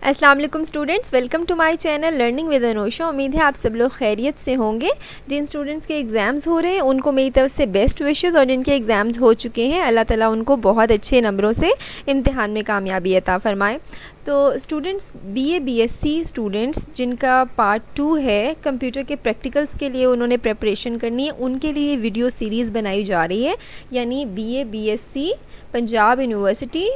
अस्सलाम वालेकुम students, welcome to my channel learning with Anosha. उम्मीद है आप सब लोग खैरियत से होंगे। जिन स्टूडेंट्स के एग्ज़ाम्स हो रहे हैं उनको मेरी तरफ से बेस्ट विशेस, और जिनके एग्ज़ाम्स हो चुके हैं अल्लाह ताला उनको बहुत अच्छे नंबरों से इम्तिहान में कामयाबी अता फ़रमाए। तो स्टूडेंट्स BA BSc स्टूडेंट्स जिनका पार्ट 2 है कंप्यूटर के प्रैक्टिकल्स के लिए उन्होंने प्रिपरेशन करनी है, उनके लिए वीडियो सीरीज़ बनाई जा रही है। यानी BA BSc Punjab university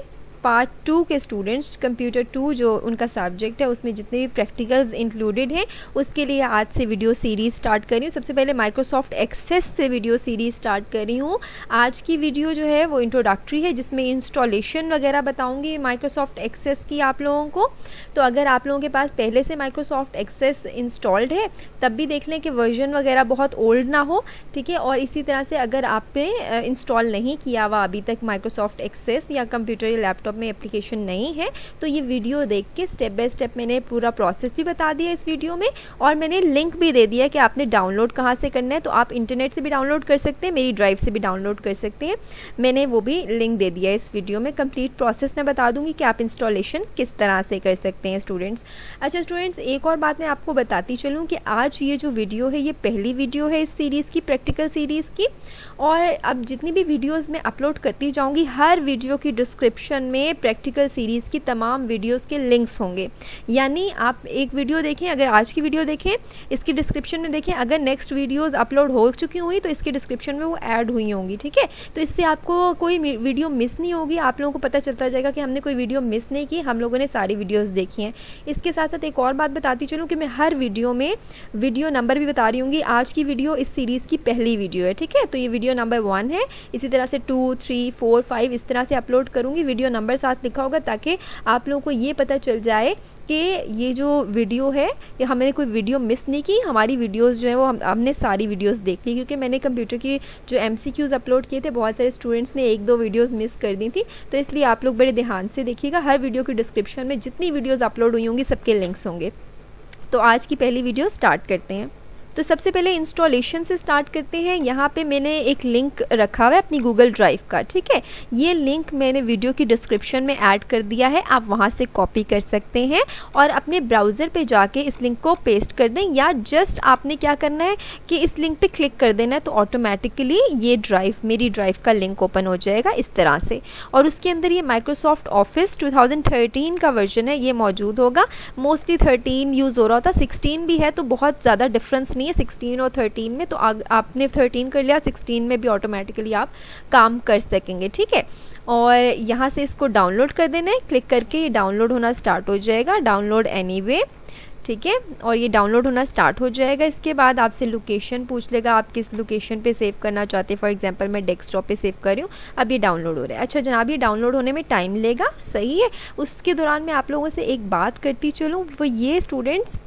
part 2 के स्टूडेंट्स कंप्यूटर 2 जो उनका सब्जेक्ट है उसमें जितने भी प्रैक्टिकल्स इंक्लूडेड हैं उसके लिए आज से वीडियो सीरीज़ स्टार्ट कर रही हूँ। सबसे पहले माइक्रोसॉफ्ट एक्सेस से वीडियो सीरीज़ स्टार्ट कर रही हूँ। आज की वीडियो जो है वो इंट्रोडक्टरी है, जिसमें इंस्टॉलेशन वगैरह बताऊँगी माइक्रोसॉफ्ट एक्सेस की आप लोगों को। तो अगर आप लोगों के पास पहले से माइक्रोसॉफ्ट एक्सेस इंस्टॉल्ड है तब भी देख लें कि वर्जन वगैरह बहुत ओल्ड ना हो, ठीक है। और इसी तरह से अगर आपने इंस्टॉल नहीं किया हुआ अभी तक माइक्रोसॉफ्ट एक्सेस या कंप्यूटर या लैपटॉप में एप्लीकेशन नहीं है तो ये वीडियो देख के स्टेप बाय स्टेप मैंने पूरा प्रोसेस भी बता दिया इस वीडियो में, और मैंने लिंक भी दे दिया कि आपने डाउनलोड कहाँ से करना है। तो आप इंटरनेट से भी डाउनलोड कर सकते हैं, मेरी ड्राइव से भी डाउनलोड कर सकते हैं, मैंने वो भी लिंक दे दिया इस वीडियो में। कंप्लीट प्रोसेस मैं बता दूंगी कि आप इंस्टॉलेशन किस तरह से कर सकते हैं स्टूडेंट्स। अच्छा स्टूडेंट्स, एक और बात मैं आपको बताती चलूँ कि आज ये जो वीडियो है ये पहली वीडियो है इस सीरीज़ की, प्रैक्टिकल सीरीज़ की। और अब जितनी भी वीडियोज़ मैं अपलोड करती जाऊँगी हर वीडियो की डिस्क्रिप्शन में प्रैक्टिकल सीरीज़ की तमाम वीडियोस के लिंक्स होंगे। यानी आप एक वीडियो देखें, अगर आज की वीडियो देखें इसकी डिस्क्रिप्शन में देखें, अगर नेक्स्ट वीडियोस अपलोड हो चुकी हुई तो इसकी डिस्क्रिप्शन में वो ऐड हुई होंगी, ठीक है। तो इससे आपको कोई वीडियो मिस नहीं होगी, आप लोगों को पता चलता जाएगा कि हमने कोई वीडियो मिस नहीं की, हम लोगों ने सारी वीडियोज़ देखी हैं। इसके साथ साथ एक और बात बताती चलूँ कि मैं हर वीडियो में वीडियो नंबर भी बता रही हूँ। आज की वीडियो इस सीरीज़ की पहली वीडियो है, ठीक है। तो ये वीडियो नंबर 1 है, इसी तरह से 2, 3, 4, 5 इस तरह से अपलोड करूँगी। वीडियो नंबर साथ लिखा होगा ताकि आप लोगों को ये पता चल जाए कि ये जो वीडियो है ये हमने कोई वीडियो मिस नहीं की, हमारी वीडियोस जो है वो हमने सारी वीडियोस देख ली। क्योंकि मैंने कंप्यूटर की जो MCQs अपलोड किए थे बहुत सारे स्टूडेंट्स ने 1-2 वीडियोस मिस कर दी थी, तो इसलिए आप लोग बड़े ध्यान से देखिएगा। हर वीडियो की डिस्क्रिप्शन में जितनी वीडियोज़ अपलोड हुई होंगी सबके लिंक्स होंगे। तो आज की पहली वीडियो स्टार्ट करते हैं। तो सबसे पहले इंस्टॉलेशन से स्टार्ट करते हैं। यहाँ पे मैंने एक लिंक रखा हुआ है अपनी गूगल ड्राइव का, ठीक है। ये लिंक मैंने वीडियो की डिस्क्रिप्शन में ऐड कर दिया है, आप वहाँ से कॉपी कर सकते हैं और अपने ब्राउज़र पे जाके इस लिंक को पेस्ट कर दें, या जस्ट आपने क्या करना है कि इस लिंक पे क्लिक कर देना है तो ऑटोमेटिकली ये मेरी ड्राइव का लिंक ओपन हो जाएगा इस तरह से। और उसके अंदर ये माइक्रोसॉफ्ट ऑफिस 2013 का वर्जन है, ये मौजूद होगा। मोस्टली 13 यूज़ हो रहा था, 16 भी है तो बहुत ज़्यादा डिफरेंस नहीं है 16 और 13 में। तो आपने 13 कर लिया, 16 में भी ऑटोमेटिकली आप काम कर सकेंगे, ठीक है। और यहाँ से इसको डाउनलोड कर देना है, क्लिक करके ये डाउनलोड होना स्टार्ट हो जाएगा, डाउनलोड एनीवे, ठीक है। और ये डाउनलोड होना स्टार्ट हो जाएगा। इसके बाद आपसे लोकेशन पूछ लेगा, आप किस लोकेशन पे सेव करना चाहते हैं। फॉर एग्जांपल मैं डेस्कटॉप पे सेव कर रही हूँ, अब ये डाउनलोड हो रहा है। अच्छा जनाब, ये डाउनलोड होने में टाइम लेगा, सही है। उसके दौरान मैं आप लोगों से एक बात करती चलूँ, वो ये स्टूडेंट्स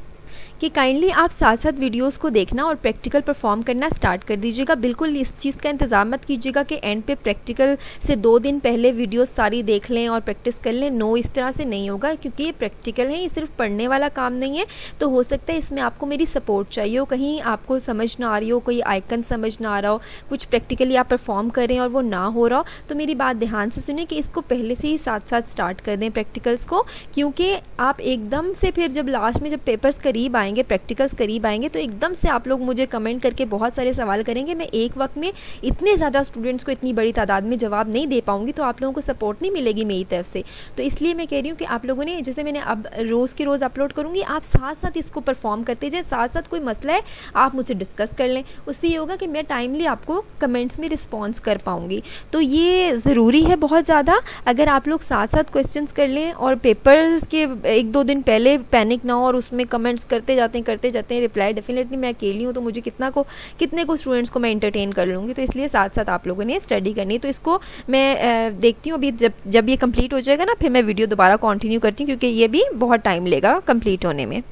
कि काइंडली आप साथ साथ वीडियोस को देखना और प्रैक्टिकल परफॉर्म करना स्टार्ट कर दीजिएगा। बिल्कुल इस चीज़ का इंतज़ाम मत कीजिएगा कि एंड पे प्रैक्टिकल से 2 दिन पहले वीडियोस सारी देख लें और प्रैक्टिस कर लें। नो, इस तरह से नहीं होगा, क्योंकि ये प्रैक्टिकल है, ये सिर्फ पढ़ने वाला काम नहीं है। तो हो सकता है इसमें आपको मेरी सपोर्ट चाहिए हो, कहीं आपको समझ ना आ रही हो, कोई आइकन समझ ना आ रहा हो, कुछ प्रैक्टिकली आप परफॉर्म करें और वो ना हो रहा हो, तो मेरी बात ध्यान से सुने कि इसको पहले से ही साथ साथ स्टार्ट कर दें प्रैक्टिकल्स को। क्योंकि आप एकदम से फिर जब लास्ट में जब पेपर्स करीब आएंगे, प्रैक्टिकल्स करीब आएंगे, तो एकदम से आप लोग मुझे कमेंट करके बहुत सारे सवाल करेंगे। मैं एक वक्त में इतने ज़्यादा स्टूडेंट्स को इतनी बड़ी तादाद में जवाब नहीं दे पाऊंगी, तो आप लोगों को सपोर्ट नहीं मिलेगी मेरी तरफ से। तो इसलिए मैं कह रही हूँ कि आप लोगों ने, जैसे मैंने अब रोज़ के रोज़ अपलोड करूँगी, आप साथ साथ इसको परफॉर्म करते जाए। साथ साथ कोई मसला है आप मुझसे डिस्कस कर लें, उससे ये होगा कि मैं टाइमली आपको कमेंट्स में रिस्पॉन्स कर पाऊँगी। तो ये ज़रूरी है बहुत ज़्यादा। अगर आप लोग साथ साथ क्वेश्चन कर लें और पेपर्स के 1-2 दिन पहले पैनिक ना हो और उसमें कमेंट्स करते जाते हैं रिप्लाई, डेफिनेटली मैं अकेली हूँ तो मुझे कितने को स्टूडेंट्स को मैं एंटरटेन कर लूँगी। तो इसलिए साथ साथ आप लोगों ने स्टडी करनी है। तो इसको मैं देखती हूँ अभी जब ये कंप्लीट हो जाएगा ना, फिर मैं वीडियो दोबारा कंटिन्यू करती हूँ, क्योंकि ये भी बहुत टाइम लेगा कंप्लीट होने में।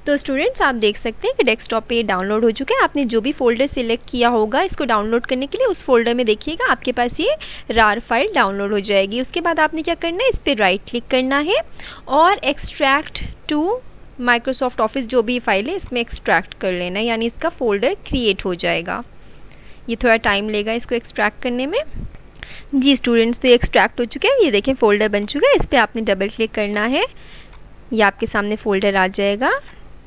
तो स्टूडेंट्स आप देख सकते हैं कि डेस्कटॉप पे डाउनलोड हो चुका है। आपने जो भी फोल्डर सिलेक्ट किया होगा इसको डाउनलोड करने के लिए, उस फोल्डर में देखिएगा आपके पास ये रार फाइल डाउनलोड हो जाएगी। उसके बाद आपने क्या करना है, इस पर राइट क्लिक करना है और एक्सट्रैक्ट टू माइक्रोसॉफ्ट ऑफिस जो भी फाइल है इसमें एक्सट्रैक्ट कर लेना है, यानी इसका फोल्डर क्रिएट हो जाएगा। ये थोड़ा टाइम लेगा इसको एक्सट्रैक्ट करने में। जी स्टूडेंट्स, तो ये एक्सट्रैक्ट हो चुके हैं, ये देखें फोल्डर बन चुका है। इस पर आपने डबल क्लिक करना है ये आपके सामने फ़ोल्डर आ जाएगा,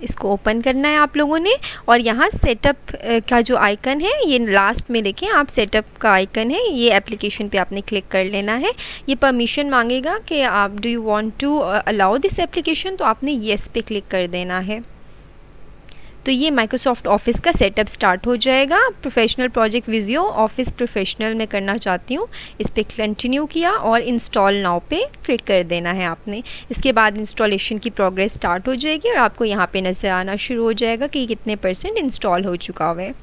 इसको ओपन करना है आप लोगों ने। और यहाँ सेटअप का जो आइकन है, ये लास्ट में देखें आप, सेटअप का आइकन है, ये एप्लीकेशन पे आपने क्लिक कर लेना है। ये परमिशन मांगेगा कि आप do you want to allow this application, तो आपने येस पे क्लिक कर देना है। तो ये माइक्रोसॉफ्ट ऑफिस का सेटअप स्टार्ट हो जाएगा। प्रोफेशनल प्रोजेक्ट विजियो ऑफिस प्रोफेशनल में करना चाहती हूँ, इस पर कंटिन्यू किया और इंस्टॉल नाउ पे क्लिक कर देना है आपने। इसके बाद इंस्टॉलेशन की प्रोग्रेस स्टार्ट हो जाएगी और आपको यहाँ पे नज़र आना शुरू हो जाएगा कि कितने % इंस्टॉल हो चुका हुआ है।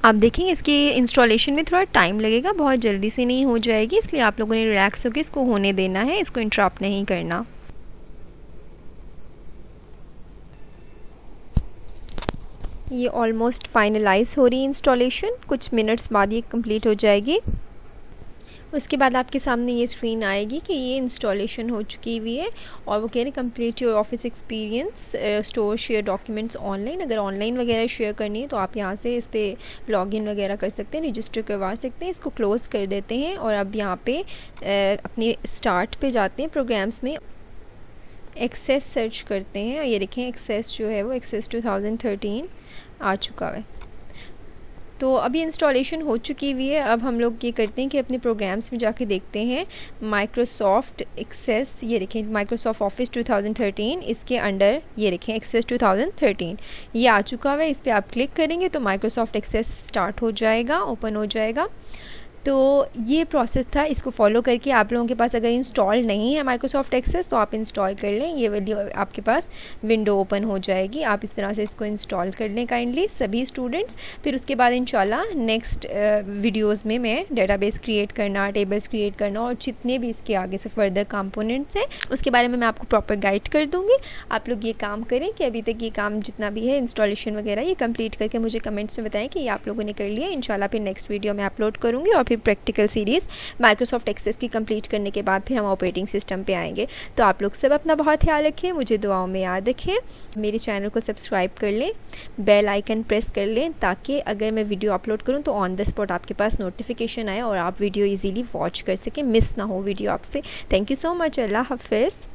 आप देखेंगे इसकी इंस्टॉलेशन में थोड़ा टाइम लगेगा, बहुत जल्दी से नहीं हो जाएगी, इसलिए आप लोगों ने रिलैक्स होकर इसको होने देना है, इसको इंटरप्ट नहीं करना। ये ऑलमोस्ट फाइनलाइज हो रही है इंस्टॉलेशन, कुछ मिनट्स बाद ये कंप्लीट हो जाएगी। उसके बाद आपके सामने ये स्क्रीन आएगी कि ये इंस्टॉलेशन हो चुकी हुई है और वो कह रहे complete your office experience, store share documents online. अगर ऑनलाइन वगैरह शेयर करनी है तो आप यहाँ से इस पर लॉगिन वगैरह कर सकते हैं, रजिस्टर करवा सकते हैं। इसको क्लोज़ कर देते हैं और अब यहाँ पे अपने स्टार्ट पे जाते हैं, प्रोग्राम्स में एक्सेस सर्च करते हैं। ये देखें एक्सेस जो है वो एक्सेस 2013 आ चुका है। तो अभी इंस्टॉलेशन हो चुकी हुई है। अब हम लोग ये करते हैं कि अपने प्रोग्राम्स में जाके देखते हैं माइक्रोसॉफ्ट एक्सेस, ये देखें माइक्रोसॉफ्ट ऑफिस 2013, इसके अंडर ये देखें एक्सेस 2013 ये आ चुका है। इस पर आप क्लिक करेंगे तो माइक्रोसॉफ्ट एक्सेस स्टार्ट हो जाएगा, ओपन हो जाएगा। तो ये प्रोसेस था, इसको फॉलो करके आप लोगों के पास अगर इंस्टॉल नहीं है माइक्रोसॉफ्ट एक्सेस तो आप इंस्टॉल कर लें, ये वाली आपके पास विंडो ओपन हो जाएगी। आप इस तरह से इसको इंस्टॉल कर लें काइंडली सभी स्टूडेंट्स। फिर उसके बाद इंशाल्लाह नेक्स्ट वीडियोस में मैं डेटाबेस क्रिएट करना, टेबल्स क्रिएट करना और जितने भी इसके आगे से फर्दर कंपोनेंट्स हैं उसके बारे में मैं आपको प्रॉपर गाइड कर दूँगी। आप लोग ये काम करें कि अभी तक ये काम जितना भी है इंस्टॉलेशन वगैरह ये कंप्लीट करके मुझे कमेंट्स में बताएं कि ये आप लोगों ने कर लिया। इंशाल्लाह फिर नेक्स्ट वीडियो में अपलोड करूँगी और प्रैक्टिकल सीरीज़ माइक्रोसॉफ्ट एक्सेस की कंप्लीट करने के बाद फिर हम ऑपरेटिंग सिस्टम पे आएंगे। तो आप लोग सब अपना बहुत ख्याल रखें, मुझे दुआओं में याद रखें, मेरे चैनल को सब्सक्राइब कर लें, बेल आइकन प्रेस कर लें ताकि अगर मैं वीडियो अपलोड करूं तो ऑन द स्पॉट आपके पास नोटिफिकेशन आए और आप वीडियो इजीली वॉच कर सकें, मिस ना हो वीडियो आपसे। थैंक यू सो मच, अल्लाह हाफिज़।